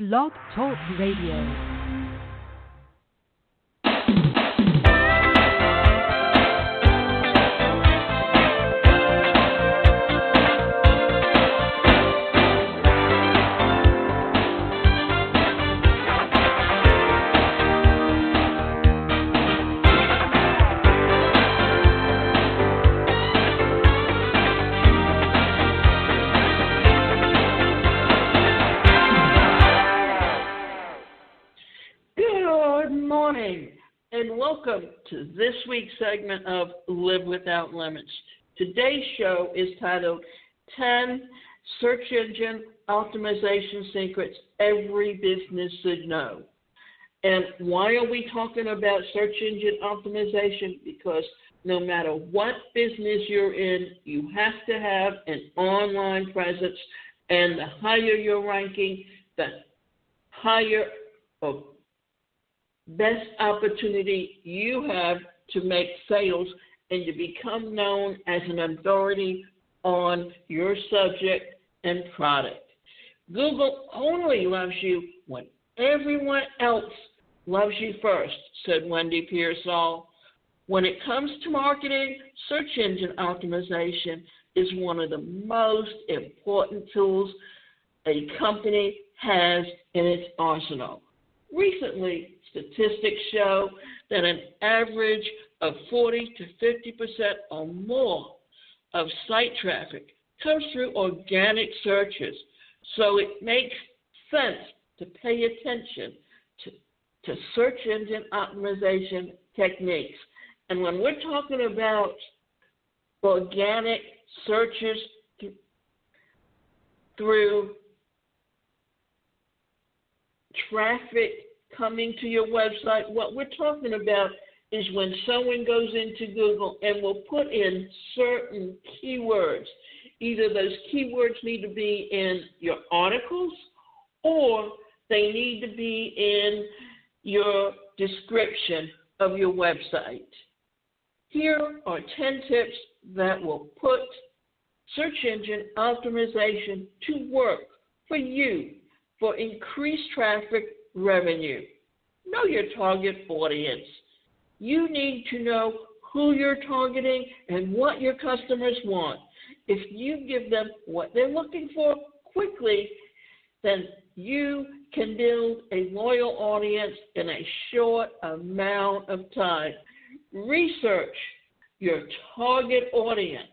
Blog Talk Radio. And welcome to this week's segment of Live Without Limits. Today's show is titled 10 Search Engine Optimization Secrets Every Business Should Know. And why are we talking about search engine optimization? Because no matter what business you're in, you have to have an online presence. And the higher your ranking, the higher best opportunity you have to make sales and to become known as an authority on your subject and product. Google only loves you when everyone else loves you first, said Wendy Pearsall. When it comes to marketing, search engine optimization is one of the most important tools a company has in its arsenal. Recently, statistics show that an average of 40 to 50% or more of site traffic comes through organic searches. So it makes sense to pay attention to search engine optimization techniques. And when we're talking about organic searches through traffic coming to your website, what we're talking about is when someone goes into Google and will put in certain keywords. Either those keywords need to be in your articles or they need to be in your description of your website. Here are 10 tips that will put search engine optimization to work for you for increased traffic revenue. Know your target audience. You need to know who you're targeting and what your customers want. If you give them what they're looking for quickly, then you can build a loyal audience in a short amount of time. Research your target audience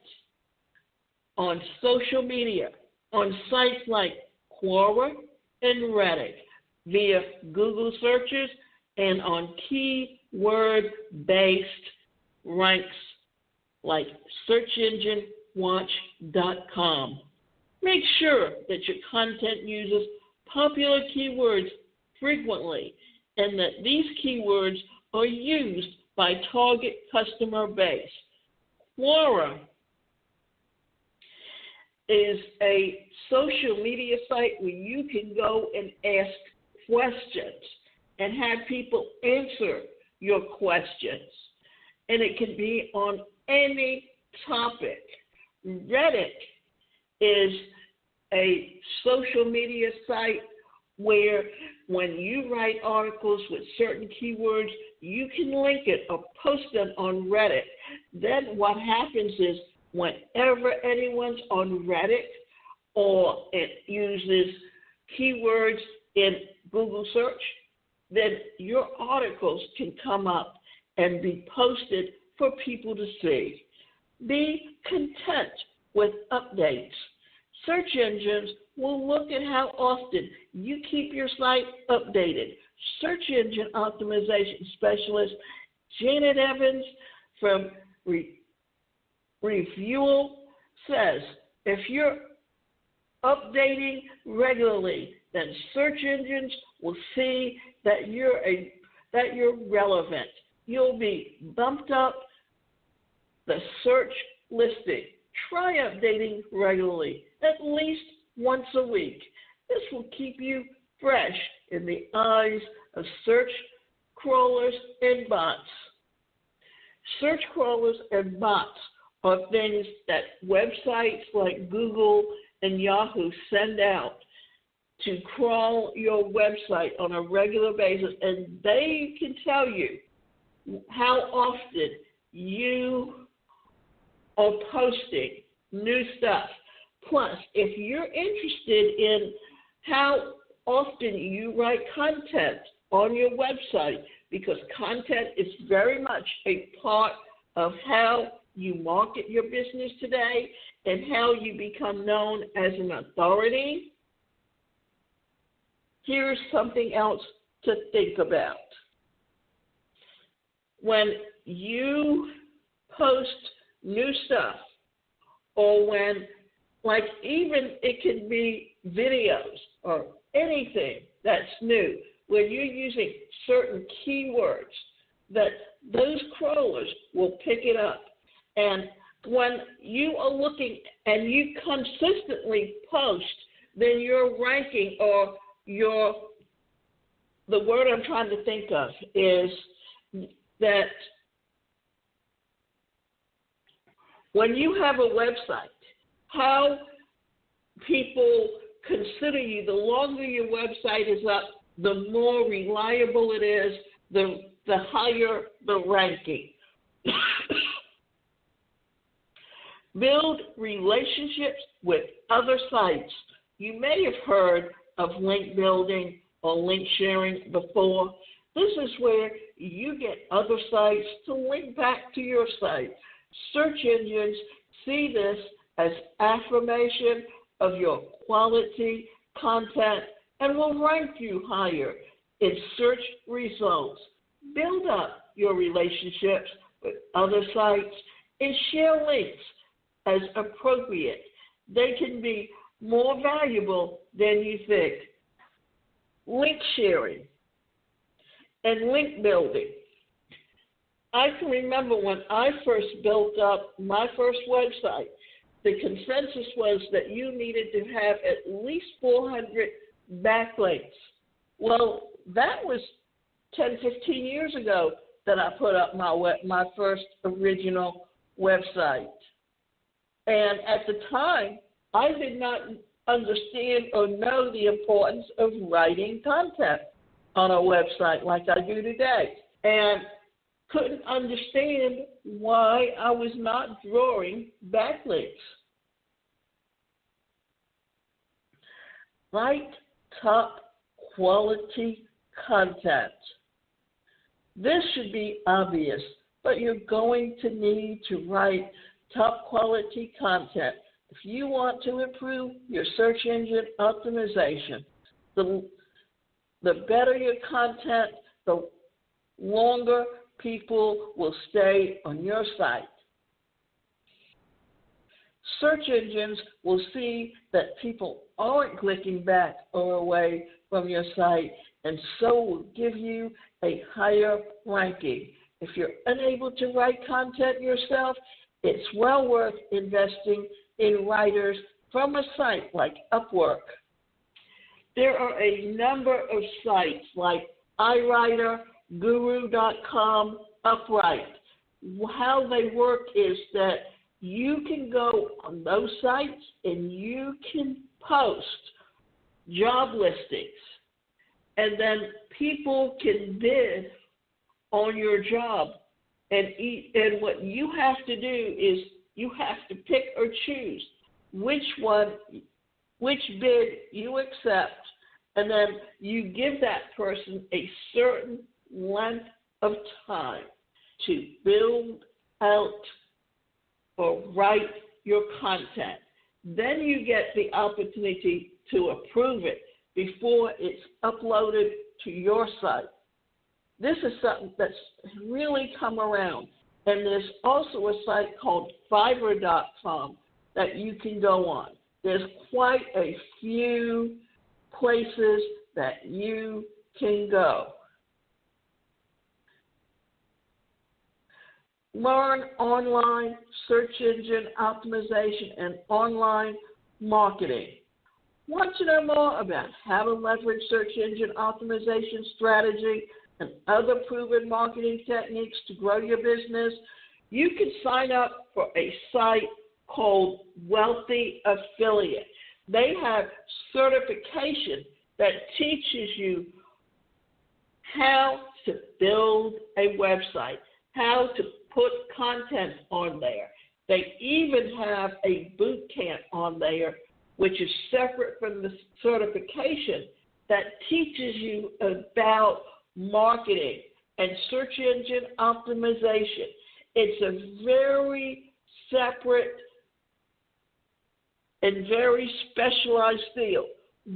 on social media, on sites like Quora and Reddit, via Google searches, and on keyword-based ranks like searchenginewatch.com. Make sure that your content uses popular keywords frequently and that these keywords are used by target customer base. Quora is a social media site where you can go and ask questions and have people answer your questions. And it can be on any topic. Reddit is a social media site where when you write articles with certain keywords, you can link it or post them on Reddit. Then what happens is whenever anyone's on Reddit or it uses keywords in Google search, then your articles can come up and be posted for people to see. Be content with updates. Search engines will look at how often you keep your site updated. Search engine optimization specialist Janet Evans from Revieweal says, if you're updating regularly, then search engines will see that you're relevant. You'll be bumped up the search listing. Try updating regularly, at least once a week. This will keep you fresh in the eyes of search crawlers and bots. Search crawlers and bots are things that websites like Google and Yahoo send out to crawl your website on a regular basis, and they can tell you how often you are posting new stuff. Plus, if you're interested in how often you write content on your website, because content is very much a part of how you market your business today and how you become known as an authority, here's something else to think about. When you post new stuff, or when, like, even it can be videos or anything that's new, where you're using certain keywords, that those crawlers will pick it up. And when you are looking and you consistently post, then your ranking, or the word I'm trying to think of is that when you have a website, how people consider you, the longer your website is up, the more reliable it is, the higher the ranking. Build relationships with other sites. You may have heard of link building or link sharing before. This is where you get other sites to link back to your site. Search engines see this as affirmation of your quality content and will rank you higher in search results. Build up your relationships with other sites and share links as appropriate. They can be more valuable than you think. Link sharing and link building. I can remember when I first built up my first website, the consensus was that you needed to have at least 400 backlinks. Well, that was 10, 15 years ago that I put up my first original website. And at the time, I did not understand or know the importance of writing content on a website like I do today, and couldn't understand why I was not drawing backlinks. Write top quality content. This should be obvious, but you're going to need to write top quality content if you want to improve your search engine optimization. The better your content, the longer people will stay on your site. Search engines will see that people aren't clicking back or away from your site, and so will give you a higher ranking. If you're unable to write content yourself, it's well worth investing in writers from a site like Upwork. There are a number of sites like iWriter, Guru.com, Upright. How they work is that you can go on those sites and you can post job listings, and then people can bid on your job. And what you have to do is you have to pick or choose which bid you accept, and then you give that person a certain length of time to build out or write your content. Then you get the opportunity to approve it before it's uploaded to your site. This is something that's really come around. And there's also a site called Fiverr.com that you can go on. There's quite a few places that you can go. Learn online search engine optimization and online marketing. Want to know more about how to leverage search engine optimization strategy and other proven marketing techniques to grow your business? You can sign up for a site called Wealthy Affiliate. They have certification that teaches you how to build a website, how to put content on there. They even have a boot camp on there, which is separate from the certification, that teaches you about marketing and search engine optimization. It's a very separate and very specialized field.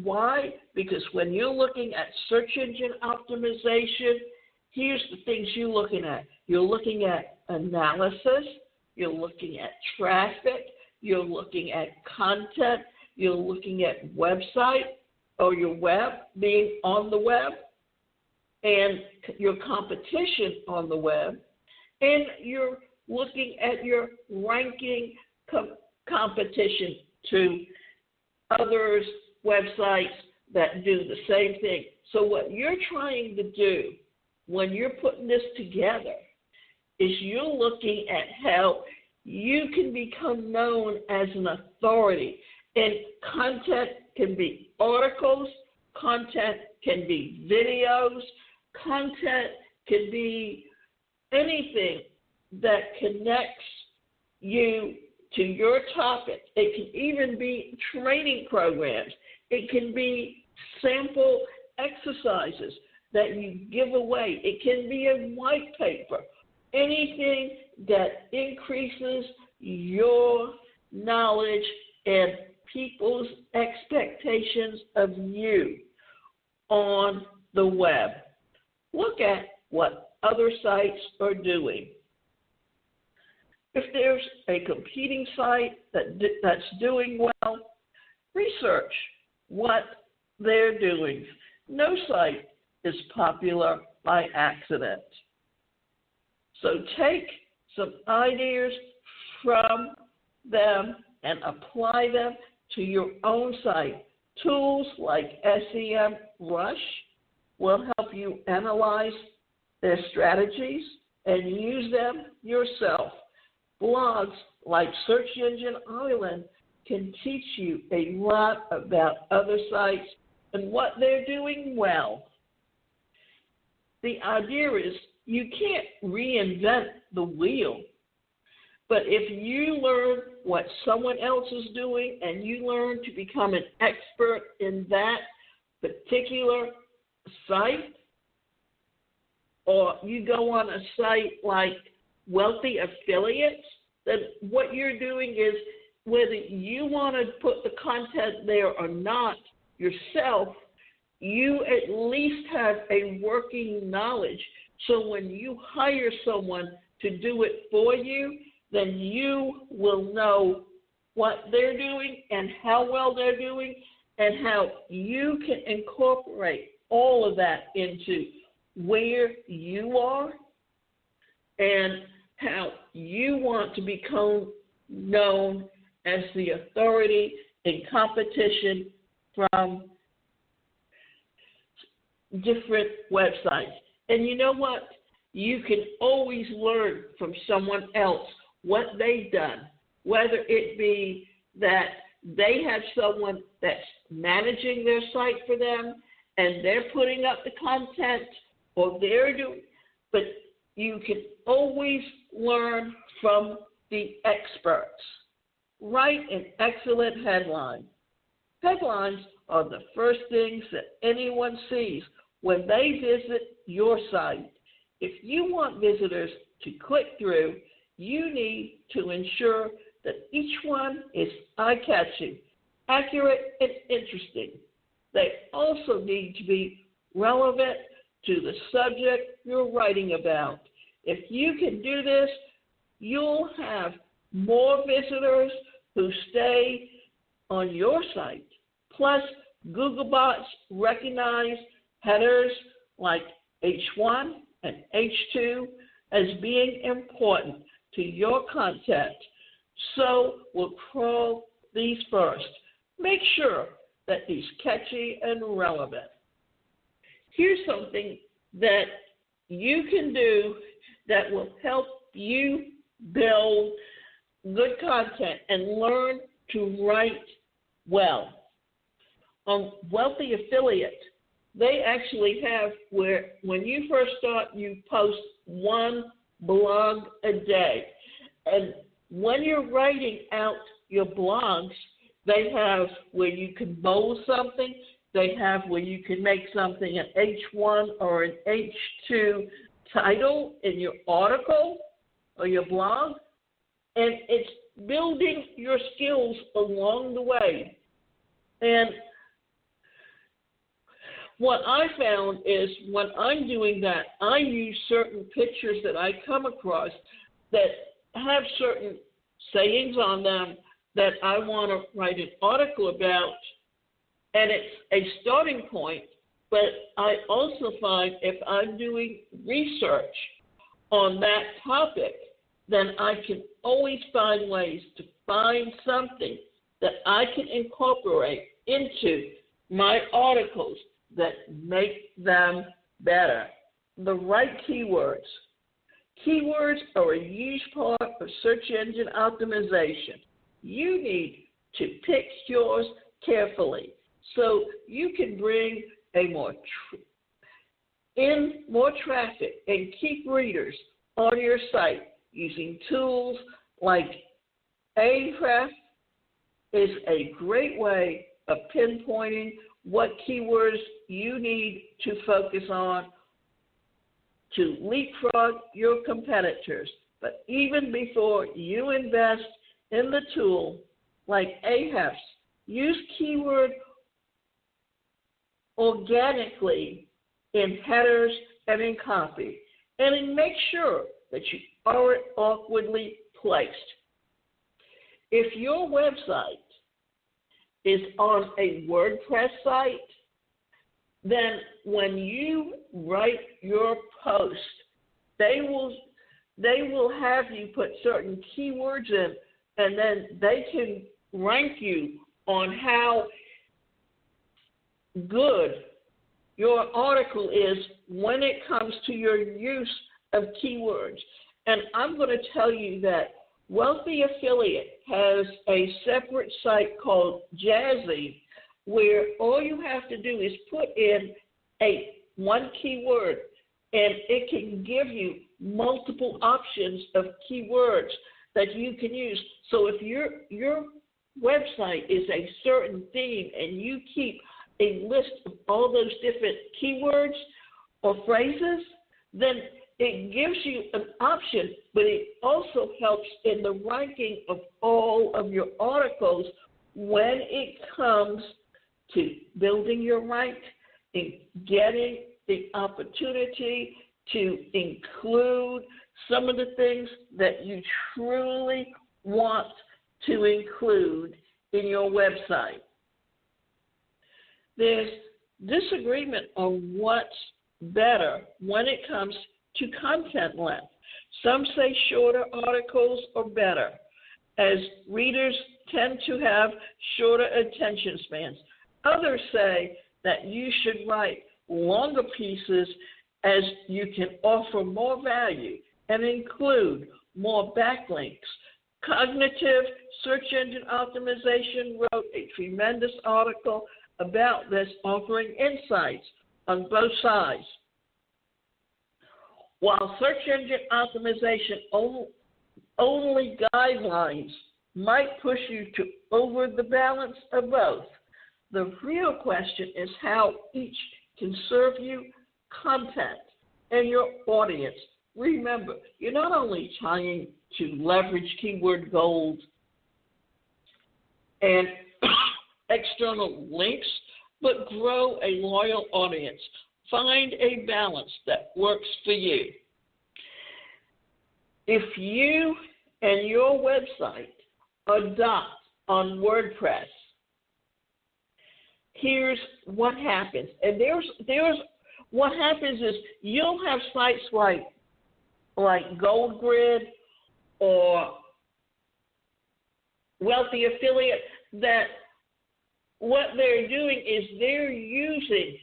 Why? Because when you're looking at search engine optimization, here's the things you're looking at. You're looking at analysis, you're looking at traffic, you're looking at content, you're looking at website or your web, being on the web, and your competition on the web, and you're looking at your ranking competition to others' websites that do the same thing. So what you're trying to do when you're putting this together is you're looking at how you can become known as an authority. And content can be articles, content can be videos, content can be anything that connects you to your topic. It can even be training programs. It can be sample exercises that you give away. It can be a white paper. Anything that increases your knowledge and people's expectations of you on the web. Look at what other sites are doing. If there's a competing site that's doing well, research what they're doing. No site is popular by accident. So take some ideas from them and apply them to your own site. Tools like SEMrush will help you analyze their strategies and use them yourself. Blogs like Search Engine Island can teach you a lot about other sites and what they're doing well. The idea is you can't reinvent the wheel, but if you learn what someone else is doing and you learn to become an expert in that particular site, or you go on a site like Wealthy Affiliates, then what you're doing is, whether you want to put the content there or not yourself, you at least have a working knowledge. So when you hire someone to do it for you, then you will know what they're doing and how well they're doing and how you can incorporate all of that into where you are and how you want to become known as the authority in competition from different websites. And you know what? You can always learn from someone else what they've done, whether it be that they have someone that's managing their site for them and they're putting up the content, or they're doing, but you can always learn from the experts. Write an excellent headline. Headlines are the first things that anyone sees when they visit your site. If you want visitors to click through, you need to ensure that each one is eye-catching, accurate, and interesting. They also need to be relevant to the subject you're writing about. If you can do this, you'll have more visitors who stay on your site. Plus, Googlebots recognize headers like H1 and H2 as being important to your content. So we'll crawl these first. Make sure that these catchy and relevant. Here's something that you can do that will help you build good content and learn to write well. on Wealthy Affiliate, they actually have where when you first start, you post one blog a day. And when you're writing out your blogs, they have where you can bold something. They have where you can make something an H1 or an H2 title in your article or your blog. And it's building your skills along the way. And what I found is when I'm doing that, I use certain pictures that I come across that have certain sayings on them that I want to write an article about, and it's a starting point. But I also find if I'm doing research on that topic, then I can always find ways to find something that I can incorporate into my articles that make them better. The right keywords. Keywords are a huge part of search engine optimization. You need to pick yours carefully so you can bring a more traffic and keep readers on your site using tools like Ahrefs is a great way of pinpointing what keywords you need to focus on to leapfrog your competitors. But even before you invest in the tool like Ahrefs, use keyword organically in headers and in copy, and make sure that you aren't awkwardly placed. If your website is on a WordPress site, then when you write your post, they will have you put certain keywords in, and then they can rank you on how good your article is when it comes to your use of keywords. And I'm going to tell you that Wealthy Affiliate has a separate site called Jazzy, where all you have to do is put in one keyword, and it can give you multiple options of keywords that you can use. So if your website is a certain theme and you keep a list of all those different keywords or phrases, then it gives you an option, but it also helps in the ranking of all of your articles when it comes to building your rank and getting the opportunity to include some of the things that you truly want to include in your website. There's disagreement on what's better when it comes to content length. Some say shorter articles are better, as readers tend to have shorter attention spans. Others say that you should write longer pieces as you can offer more value and include more backlinks. Cognitive Search Engine Optimization wrote a tremendous article about this, offering insights on both sides. While search engine optimization only guidelines might push you to over the balance of both, the real question is how each can serve you content and your audience. Remember, you're not only trying to leverage keyword gold and external links, but grow a loyal audience. Find a balance that works for you. If you and your website adopt on WordPress, here's what happens. And there's what happens is you'll have sites like Gold Grid or Wealthy Affiliate that what they're doing is they're using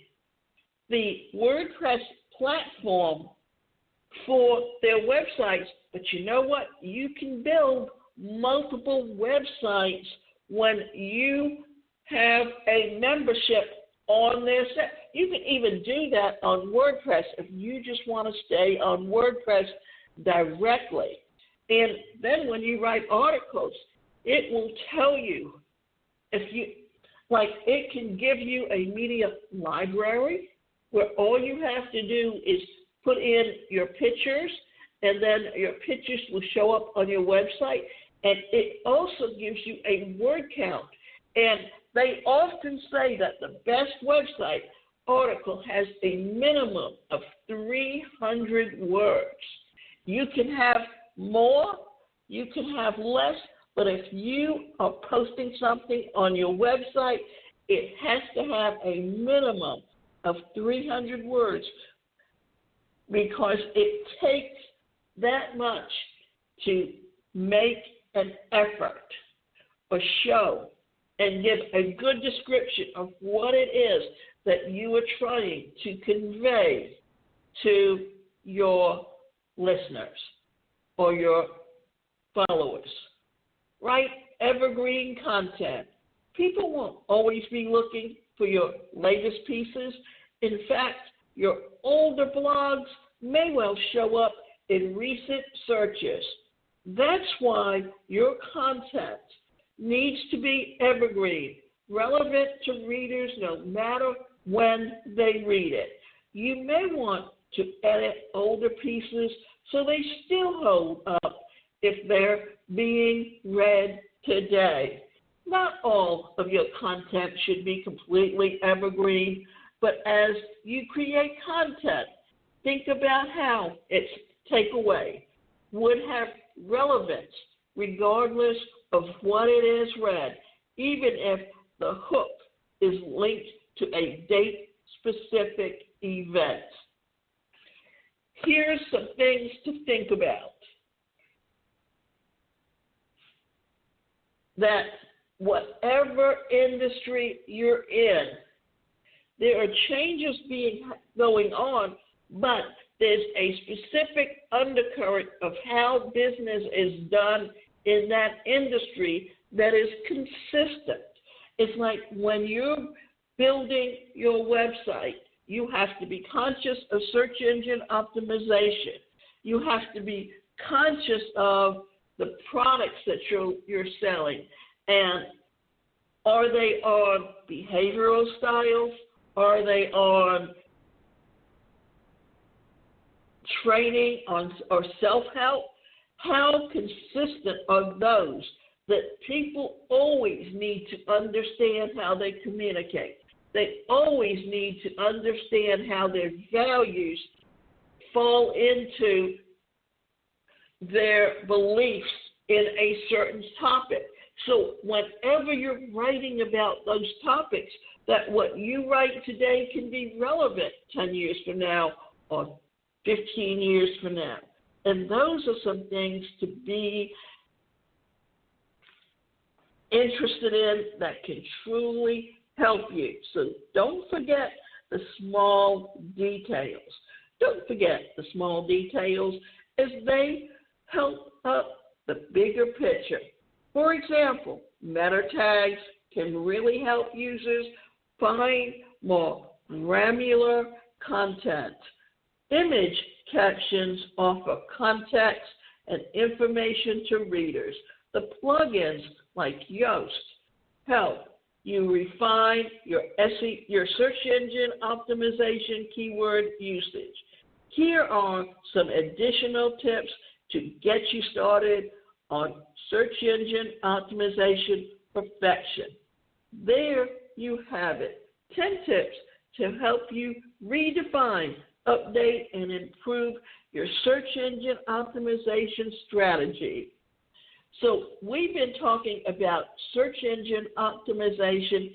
the WordPress platform for their websites. But you know what? You can build multiple websites when you have a membership on their site. You can even do that on WordPress if you just want to stay on WordPress directly. And then when you write articles, it will tell you if you, like, it can give you a media library where all you have to do is put in your pictures, and then your pictures will show up on your website. And it also gives you a word count. And they often say that the best website article has a minimum of 300 words. You can have more, you can have less, but if you are posting something on your website, it has to have a minimum of 300 words because it takes that much to make an effort or show and give a good description of what it is that you are trying to convey to your listeners or your followers. Write evergreen content. People won't always be looking for your latest pieces. In fact, your older blogs may well show up in recent searches. That's why your content needs to be evergreen, relevant to readers no matter when they read it. You may want to edit older pieces so they still hold up if they're being read today. Not all of your content should be completely evergreen, but as you create content, think about how its takeaway would have relevance regardless of what it is read, even if the hook is linked to a date-specific event. Here's some things to think about. That whatever industry you're in, there are changes going on, but there's a specific undercurrent of how business is done in that industry that is consistent. It's like when you're building your website, you have to be conscious of search engine optimization. You have to be conscious of the products that you're selling. And are they on behavioral styles? Are they on training or self-help? How consistent are those that people always need to understand how they communicate? They always need to understand how their values fall into their beliefs in a certain topic. So whenever you're writing about those topics, that what you write today can be relevant 10 years from now or 15 years from now. And those are some things to be interested in that can truly help you. So don't forget the small details. Don't forget the small details as they help up the bigger picture. For example, meta tags can really help users find more granular content. Image captions offer context and information to readers. The plugins like Yoast help you refine your search engine optimization keyword usage. Here are some additional tips to get you started on search engine optimization perfection. There you have it. 10 tips to help you redefine, update, and improve your search engine optimization strategy. So we've been talking about search engine optimization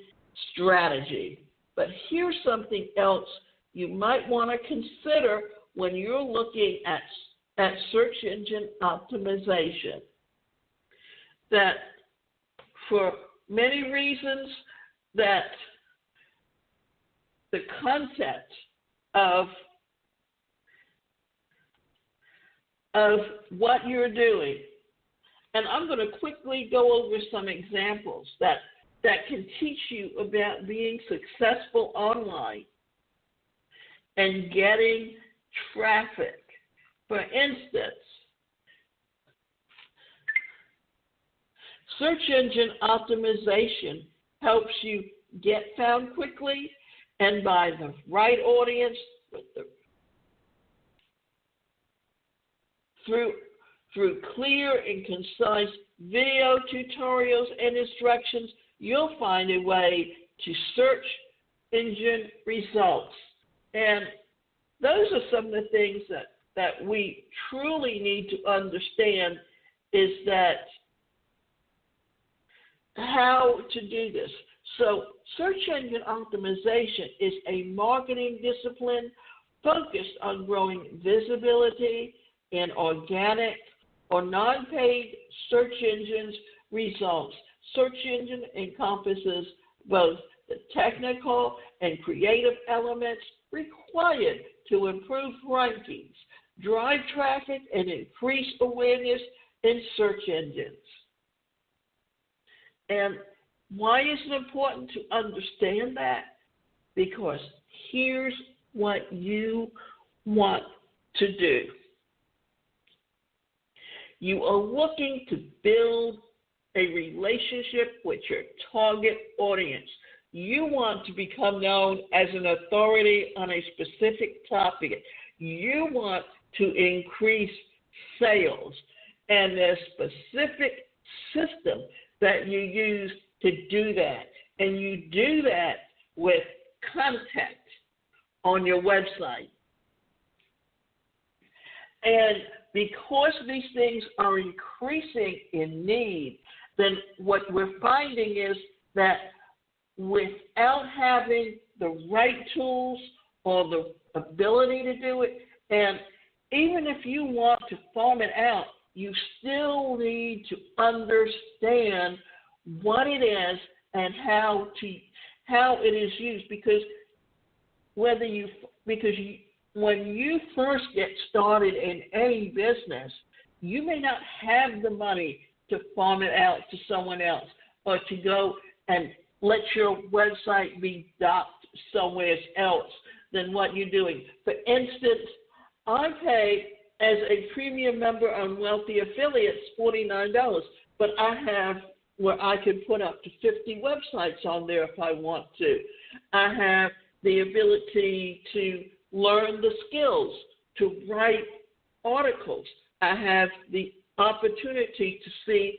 strategy, but here's something else you might want to consider when you're looking at search engine optimization. That for many reasons that the content of what you're doing, and I'm going to quickly go over some examples that that can teach you about being successful online and getting traffic. For instance, search engine optimization helps you get found quickly and by the right audience through clear and concise video tutorials and instructions. You'll find a way to search engine results. And those are some of the things that we truly need to understand, is that how to do this. So search engine optimization is a marketing discipline focused on growing visibility in organic or non-paid search engines results. Search engine encompasses both the technical and creative elements required to improve rankings, drive traffic, and increase awareness in search engines. And why is it important to understand that? Because here's what you want to do. You are looking to build a relationship with your target audience. You want to become known as an authority on a specific topic. You want to increase sales, and there's a specific system that you use to do that. And you do that with content on your website. And because these things are increasing in need, then what we're finding is that without having the right tools or the ability to do it, and even if you want to farm it out, you still need to understand what it is and how it is used. Because when you first get started in any business, you may not have the money to farm it out to someone else or to go and let your website be docked somewhere else than what you're doing. For instance, I pay as a premium member on Wealthy Affiliates $49, but I have where I can put up to 50 websites on there if I want to. I have the ability to learn the skills, to write articles. I have the opportunity to see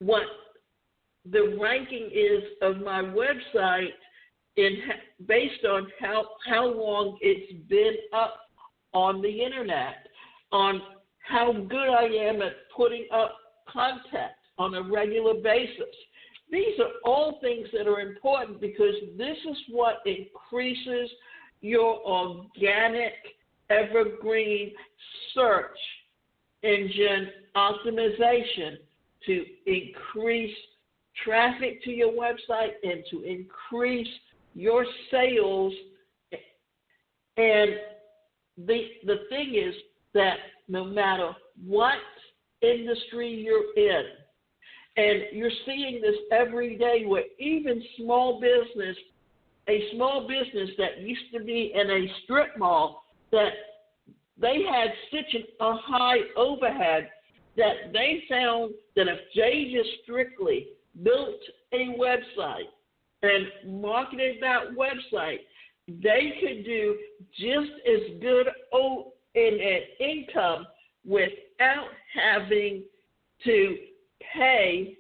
what the ranking is of my website based on how long it's been up on the internet, on how good I am at putting up content on a regular basis. These are all things that are important because this is what increases your organic, evergreen search engine optimization to increase traffic to your website and to increase your sales. And the thing is that no matter what industry you're in, and you're seeing this every day where even a small business that used to be in a strip mall, that they had such a high overhead that they found that if they just strictly built a website and marketed that website, they could do just as good in an income without having to pay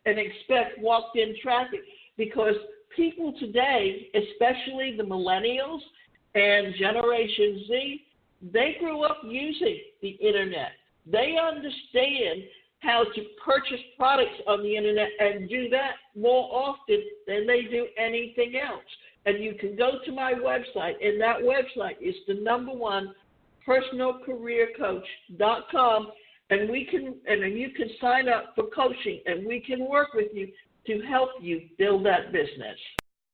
and expect walked-in traffic. Because people today, especially the millennials and Generation Z, they grew up using the internet. They understand how to purchase products on the internet and do that more often than they do anything else. And you can go to my website, and that website is the #1 personalcareercoach.com, and you can sign up for coaching, and we can work with you to help you build that business.